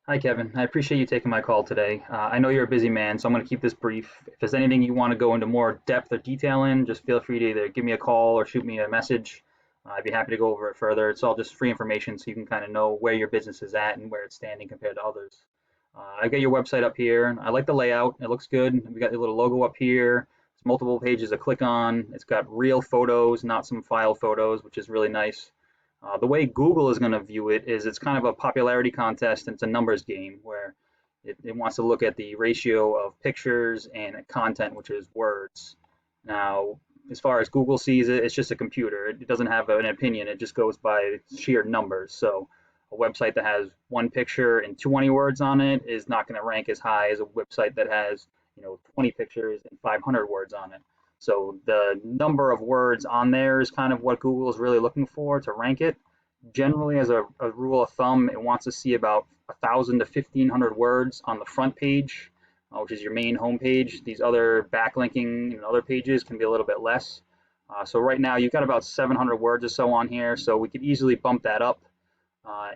Hi, Kevin. I appreciate you taking my call today. I know you're a busy man, so I'm going to keep this brief. If there's anything you want to go into more depth or detail in, just feel free to either give me a call or shoot me a message. I'd be happy to go over it further. It's all just free information so you can kind of know where your business is at and where it's standing compared to others. I got your website up here. I like the layout. It looks good. We got your little logo up here. There's multiple pages to click on. It's got real photos, not some file photos, which is really nice. The way Google is going to view it is it's kind of a popularity contest and it's a numbers game where it wants to look at the ratio of pictures and content, which is words. Now, as far as Google sees it, it's just a computer. It doesn't have an opinion. It just goes by sheer numbers. So a website that has one picture and 20 words on it is not going to rank as high as a website that has, 20 pictures and 500 words on it. So the number of words on there is kind of what Google is really looking for to rank it. Generally, as a rule of thumb, it wants to see about 1,000 to 1,500 words on the front page, which is your main home page. These other backlinking and other pages can be a little bit less. So right now you've got about 700 words or so on here, so we could easily bump that up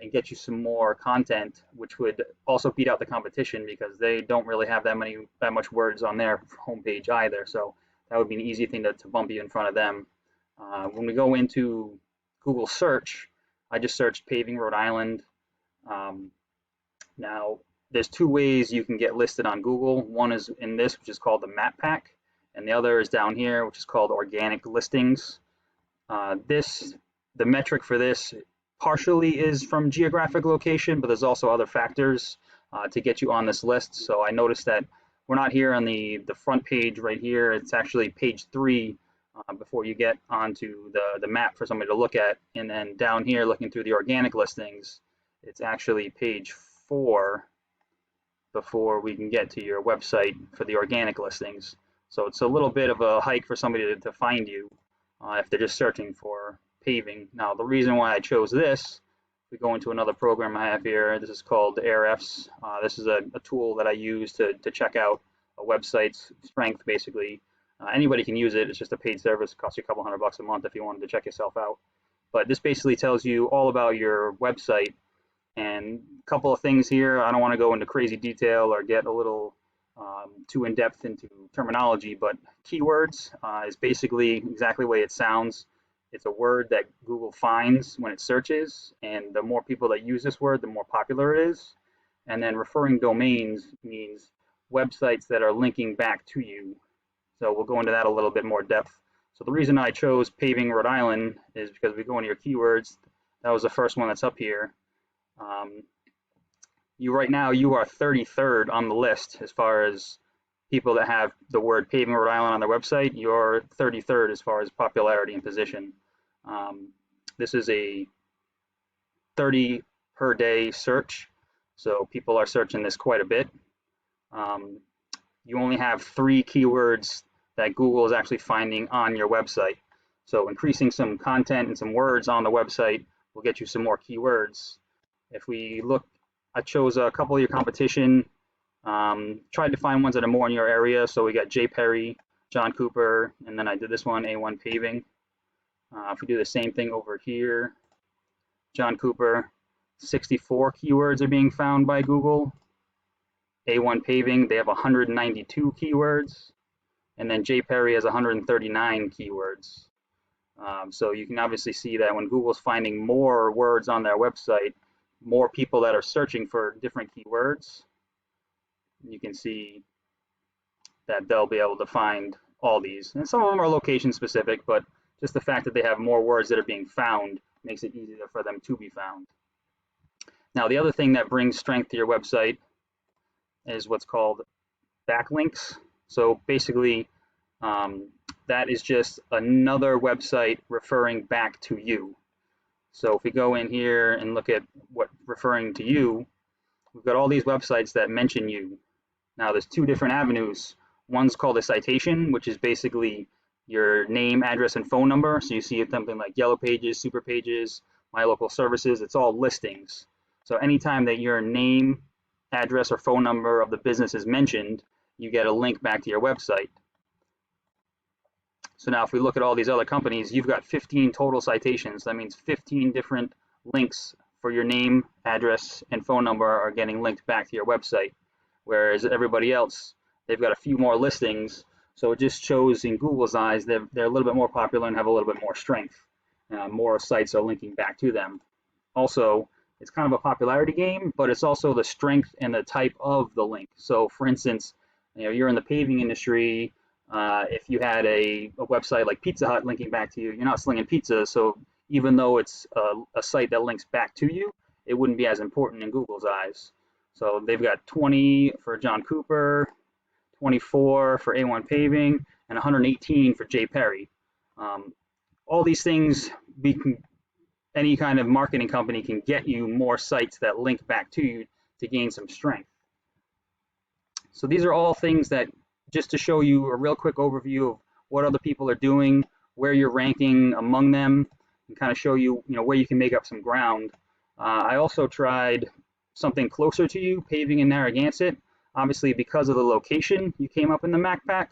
and get you some more content, which would also beat out the competition because they don't really have that much words on their homepage either. So that would be an easy thing to bump you in front of them. When we go into Google search, I just searched paving Rhode Island. Um, Now, there's two ways you can get listed on Google. One is in this, which is called the map pack, and the other is down here, which is called organic listings. The metric for this partially is from geographic location, but there's also other factors to get you on this list. So I noticed that we're not here on the front page right here. It's actually page 3 before you get onto the map for somebody to look at. And then down here, looking through the organic listings, it's actually page 4 before we can get to your website for the organic listings. So it's a little bit of a hike for somebody to find you if they're just searching for paving. Now, the reason why I chose this, we go into another program I have here. This is called Ahrefs. This is a tool that I use to check out a website's strength, basically. Anybody can use it. It's just a paid service. It costs you a couple $100 a month if you wanted to check yourself out. But this basically tells you all about your website. And a couple of things here. I don't want to go into crazy detail or get a little too in depth into terminology, but keywords is basically exactly the way it sounds. It's a word that Google finds when it searches, and the more people that use this word, the more popular it is. And then referring domains means websites that are linking back to you. So we'll go into that a little bit more depth. So the reason I chose paving Rhode Island is because we go into your keywords. That was the first one that's up here. Right now you are 33rd on the list as far as people that have the word paving Rhode Island on their website. You're 33rd as far as popularity and position. This is a 30 per day search, so people are searching this quite a bit. You only have 3 keywords that Google is actually finding on your website. So increasing some content and some words on the website will get you some more keywords. If we look, I chose a couple of your competition, tried to find ones that are more in your area. So we got Jay Perry, John Cooper, and then I did this one, A1 Paving. If we do the same thing over here, John Cooper, 64 keywords are being found by Google. A1 Paving, they have 192 keywords. And then Jay Perry has 139 keywords. So you can obviously see that when Google's finding more words on their website, more people that are searching for different keywords, you can see that they'll be able to find all these. And some of them are location specific, but just the fact that they have more words that are being found makes it easier for them to be found. Now, the other thing that brings strength to your website is what's called backlinks. So basically, that is just another website referring back to you. So if we go in here and look at what referring to you, we've got all these websites that mention you. Now there's 2 different avenues. One's called a citation, which is basically your name, address, and phone number. So you see something like Yellow Pages, Super Pages, My Local Services. It's all listings. So anytime that your name, address, or phone number of the business is mentioned, you get a link back to your website. So now if we look at all these other companies, you've got 15 total citations. That means 15 different links for your name, address, and phone number are getting linked back to your website, whereas everybody else, they've got a few more listings. So it just shows in Google's eyes they're a little bit more popular and have a little bit more strength. More sites are linking back to them. Also, it's kind of a popularity game, but it's also the strength and the type of the link. So for instance, you're in the paving industry. If you had a website like Pizza Hut linking back to you, you're not slinging pizza. So even though it's a site that links back to you, it wouldn't be as important in Google's eyes. So they've got 20 for John Cooper, 24 for A1 Paving, and 118 for J. Perry. All these things, any kind of marketing company can get you more sites that link back to you to gain some strength. So these are all things that, just to show you a real quick overview of what other people are doing, where you're ranking among them, and kind of show you, where you can make up some ground. I also tried something closer to you, Paving in Narragansett. Obviously, because of the location, you came up in the MacPack,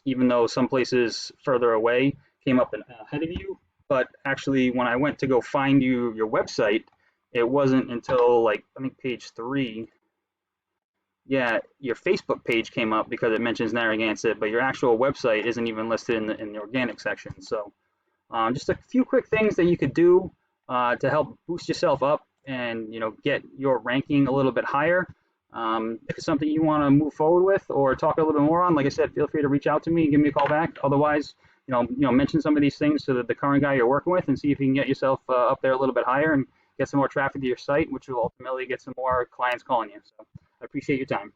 even though some places further away came up ahead of you. But actually, when I went to go find you your website, it wasn't until I think page 3. Yeah, your Facebook page came up because it mentions Narragansett, but your actual website isn't even listed in the organic section. So just a few quick things that you could do to help boost yourself up and get your ranking a little bit higher. If it's something you want to move forward with or talk a little bit more on, like I said, feel free to reach out to me and give me a call back. Otherwise, mention some of these things to the current guy you're working with and see if you can get yourself up there a little bit higher and get some more traffic to your site, which will ultimately get some more clients calling you. So I appreciate your time.